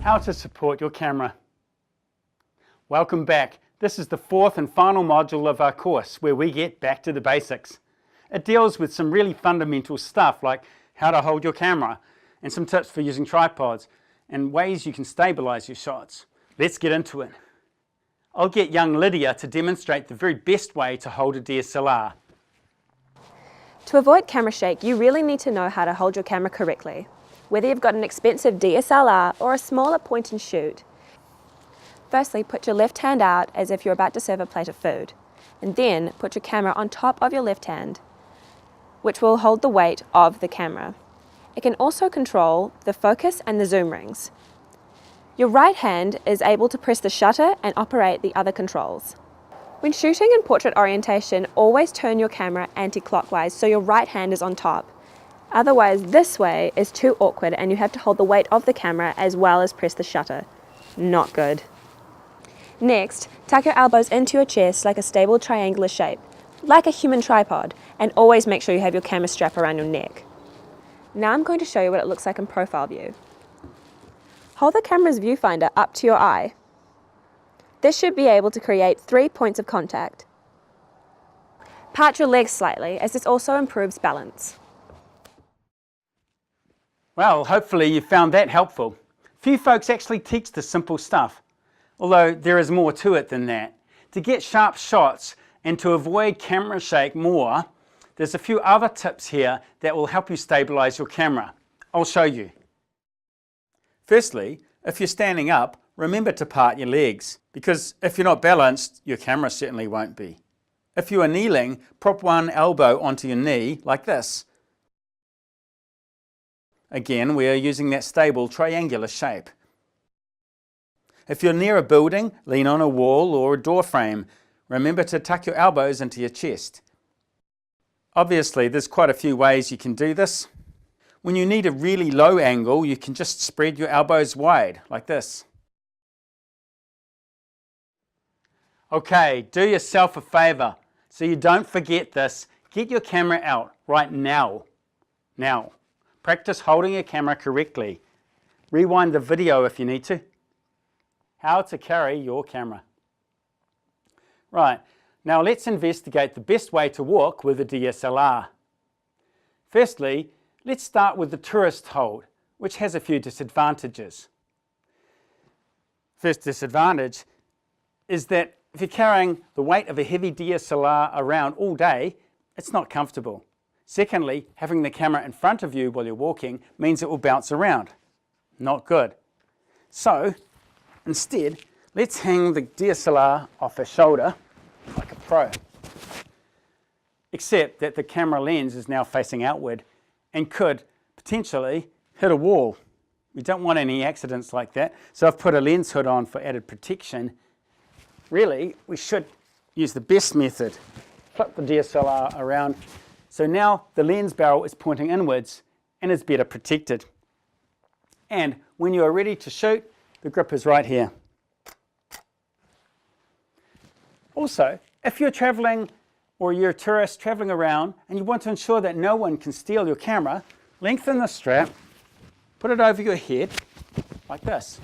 How to support your camera. Welcome back. This is the fourth and final module of our course where we get back to the basics. It deals with some really fundamental stuff like how to hold your camera and some tips for using tripods and ways you can stabilize your shots. Let's get into it. I'll get young Lydia to demonstrate the very best way to hold a DSLR. To avoid camera shake, you really need to know how to hold your camera correctly. Whether you've got an expensive DSLR or a smaller point and shoot. Firstly, put your left hand out as if you're about to serve a plate of food, and then put your camera on top of your left hand, which will hold the weight of the camera. It can also control the focus and the zoom rings. Your right hand is able to press the shutter and operate the other controls. When shooting in portrait orientation, always turn your camera anti-clockwise so your right hand is on top. Otherwise, this way is too awkward and you have to hold the weight of the camera as well as press the shutter. Not good. Next, tuck your elbows into your chest like a stable triangular shape, like a human tripod, and always make sure you have your camera strap around your neck. Now I'm going to show you what it looks like in profile view. Hold the camera's viewfinder up to your eye. This should be able to create 3 points of contact. Part your legs slightly, as this also improves balance. Well, hopefully you found that helpful. Few folks actually teach the simple stuff, although there is more to it than that. To get sharp shots and to avoid camera shake more, there's a few other tips here that will help you stabilize your camera. I'll show you. Firstly, if you're standing up, remember to part your legs, because if you're not balanced, your camera certainly won't be. If you are kneeling, prop one elbow onto your knee like this. Again, we are using that stable triangular shape. If you're near a building, lean on a wall or a door frame. Remember to tuck your elbows into your chest. Obviously, there's quite a few ways you can do this. When you need a really low angle, you can just spread your elbows wide, like this. Okay, do yourself a favor, so you don't forget this. Get your camera out right now. Now. Practice holding your camera correctly. Rewind the video if you need to. How to carry your camera. Right, now let's investigate the best way to walk with a DSLR. Firstly, let's start with the tourist hold, which has a few disadvantages. First disadvantage is that if you're carrying the weight of a heavy DSLR around all day, it's not comfortable. Secondly, having the camera in front of you while you're walking means it will bounce around. Not good. So, instead, let's hang the DSLR off a shoulder like a pro. Except that the camera lens is now facing outward and could potentially hit a wall. We don't want any accidents like that, so I've put a lens hood on for added protection. Really, we should use the best method. Flip the DSLR around. So now the lens barrel is pointing inwards and is better protected. And when you are ready to shoot, the grip is right here. Also, if you're traveling or you're a tourist traveling around and you want to ensure that no one can steal your camera, lengthen the strap, put it over your head like this.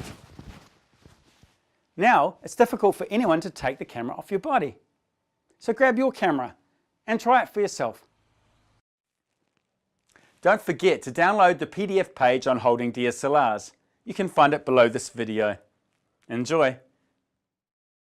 Now it's difficult for anyone to take the camera off your body. So grab your camera and try it for yourself. Don't forget to download the PDF page on holding DSLRs. You can find it below this video. Enjoy!